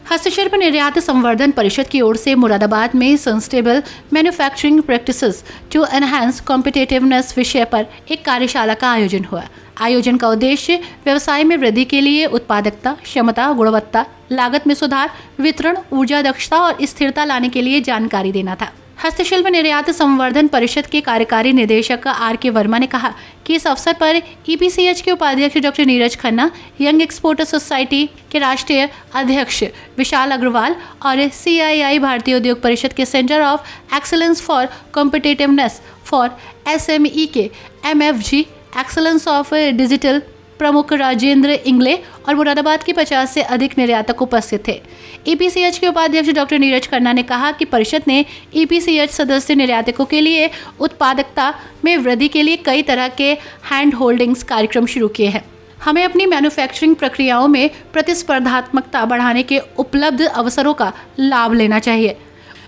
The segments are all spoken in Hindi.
हस्तशिल्प निर्यात संवर्धन परिषद की ओर से मुरादाबाद में sustainable manufacturing practices to enhance competitiveness विषय पर एक कार्यशाला का आयोजन हुआ। आयोजन का उद्देश्य व्यवसाय में वृद्धि के लिए उत्पादकता, क्षमता, गुणवत्ता, लागत में सुधार, वितरण, ऊर्जा दक्षता और स्थिरता लाने के लिए जानकारी देना था। हस्तशिल्प निर्यात संवर्धन परिषद के कार्यकारी निदेशक R.K. वर्मा ने कहा कि इस अवसर पर EPCH के उपाध्यक्ष doctor Neeraj Khanna, young exporter society के राष्ट्रीय अध्यक्ष विशाल अग्रवाल और CII भारतीय उद्योग परिषद के centre of excellence for competitiveness for SME के MFG एक्सीलेंस ऑफ डिजिटल प्रमुख राजेंद्र इंगले और मुरादाबाद के 50 से अधिक निर्यातक उपस्थित थे। EPCH के उपाध्यक्ष डॉक्टर नीरज खन्ना ने कहा कि परिषद ने EPCH सदस्य निर्यातकों के लिए उत्पादकता में वृद्धि के लिए कई तरह के हैंड होल्डिंग्स कार्यक्रम शुरू किए हैं। हमें अपनी मैन्युफैक्चरिंग प्रक्रियाओं में प्रतिस्पर्धात्मकता बढ़ाने के उपलब्ध अवसरों का लाभ लेना चाहिए।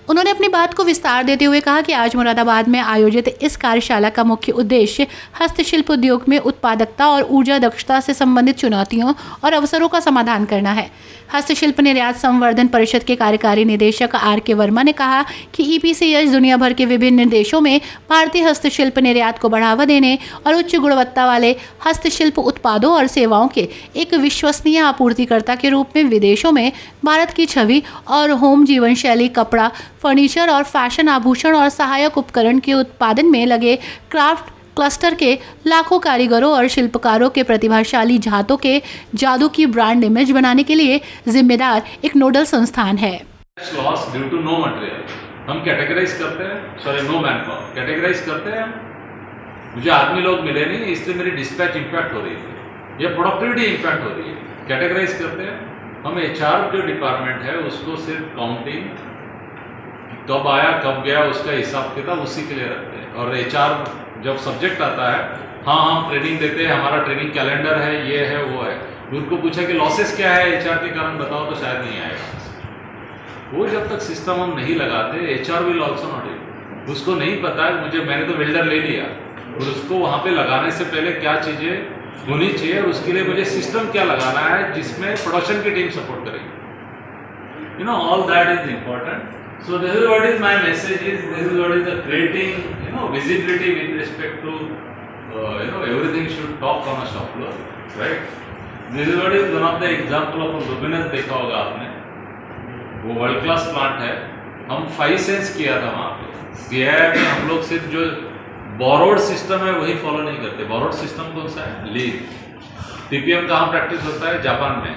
उन्होंने अपनी बात को विस्तार देते हुए कहा कि आज मुरादाबाद में आयोजित इस कार्यशाला का मुख्य उद्देश्य हस्तशिल्प उद्योग में उत्पादकता और ऊर्जा दक्षता से संबंधित चुनौतियों और अवसरों का समाधान करना है। हस्तशिल्प निर्यात संवर्धन परिषद के कार्यकारी निदेशक R.K. वर्मा ने कहा कि EPCH दुनिया भर के विभिन्न देशों में भारतीय हस्तशिल्प निर्यात को बढ़ावा देने और उच्च गुणवत्ता वाले हस्तशिल्प उत्पादों और सेवाओं के एक विश्वसनीय आपूर्तिकर्ता के रूप में विदेशों में भारत की छवि और होम जीवन शैली, कपड़ा, फर्नीचर और फैशन, आभूषण और सहायक उपकरण के उत्पादन में लगे क्राफ्ट क्लस्टर के लाखों कारीगरों और शिल्पकारों के प्रतिभाशाली जातों के जादू की ब्रांड इमेज बनाने के लिए जिम्मेदार एक नोडल संस्थान है। Loss due to no material हम कैटेगराइज करते हैं, sorry no manpower categorize करते हैं। मुझे आदमी लोग मिले नहीं, इसलिए मेरी डिस्पैच इंपैक्ट हो रही थी या प्रोडक्टिविटी इंपैक्ट हो रही है। कैटेगराइज करते हैं हम। HR जो डिपार्टमेंट है उसको सिर्फ काउंटिंग कब आया कब गया उसका हिसाब किताब उसी के लिए रखते हैं। और HR जब सब्जेक्ट आता है, हाँ हम ट्रेनिंग देते हैं, हमारा ट्रेनिंग कैलेंडर है, ये है वो है। उनको पूछा कि लॉसेस क्या है HR के कारण बताओ, तो शायद नहीं आएगा। वो जब तक सिस्टम हम नहीं लगाते HR will also not it. उसको नहीं पता है, मैंने तो बिल्डर ले लिया और उसको वहाँ पे लगाने से पहले क्या चीज़ें होनी चाहिए और उसके लिए मुझे सिस्टम क्या लगाना है जिसमें प्रोडक्शन की टीम सपोर्ट करेगी। All that is important. So this is what is my message is, this is what is the creating, visibility with respect to, everything should talk on a shop floor, right? This is what is one of the example of luminous देखा होगा आपने, वो वर्ल्ड क्लास प्लांट है। हम 5 सेंस किया था वहाँ पे। CII में हम लोग सिर्फ जो बोरोड सिस्टम है वही फॉलो नहीं करते। बोरोड सिस्टम कौन सा है? लीन। TPM कहाँ प्रैक्टिस होता है? जापान में।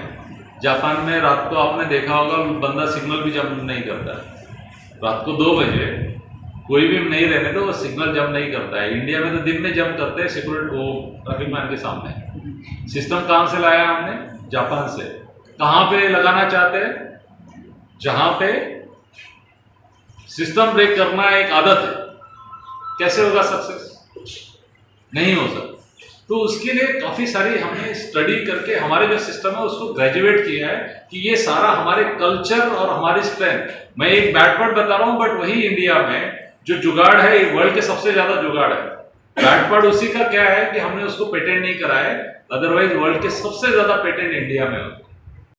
जापान में रात को आपने देखा होगा बंदा सिग्नल भी जंप नहीं करता है। रात को 2 बजे कोई भी नहीं रहने तो वो सिग्नल जंप नहीं करता है। इंडिया में तो दिन में जंप करते हैं सिक्योरिटी वो ट्रैफिक मैन के सामने। सिस्टम कहाँ से लाया हमने? जापान से। कहाँ पे लगाना चाहते हैं? जहाँ पे सिस्टम ब्रेक करना एक आदत है। कैसे होगा सक्सेस? नहीं हो सकता। तो उसके लिए काफ़ी सारी हमने स्टडी करके हमारे जो सिस्टम है उसको ग्रेजुएट किया है कि ये सारा हमारे कल्चर और हमारी स्ट्रेंथ। मैं एक बैड पार्ट बता रहा हूँ बट वही इंडिया में जो जुगाड़ है वर्ल्ड के सबसे ज़्यादा जुगाड़ है। बैड पार्ट उसी का क्या है कि हमने उसको पेटेंट नहीं कराया, अदरवाइज वर्ल्ड के सबसे ज़्यादा पेटेंट इंडिया में होते हैं।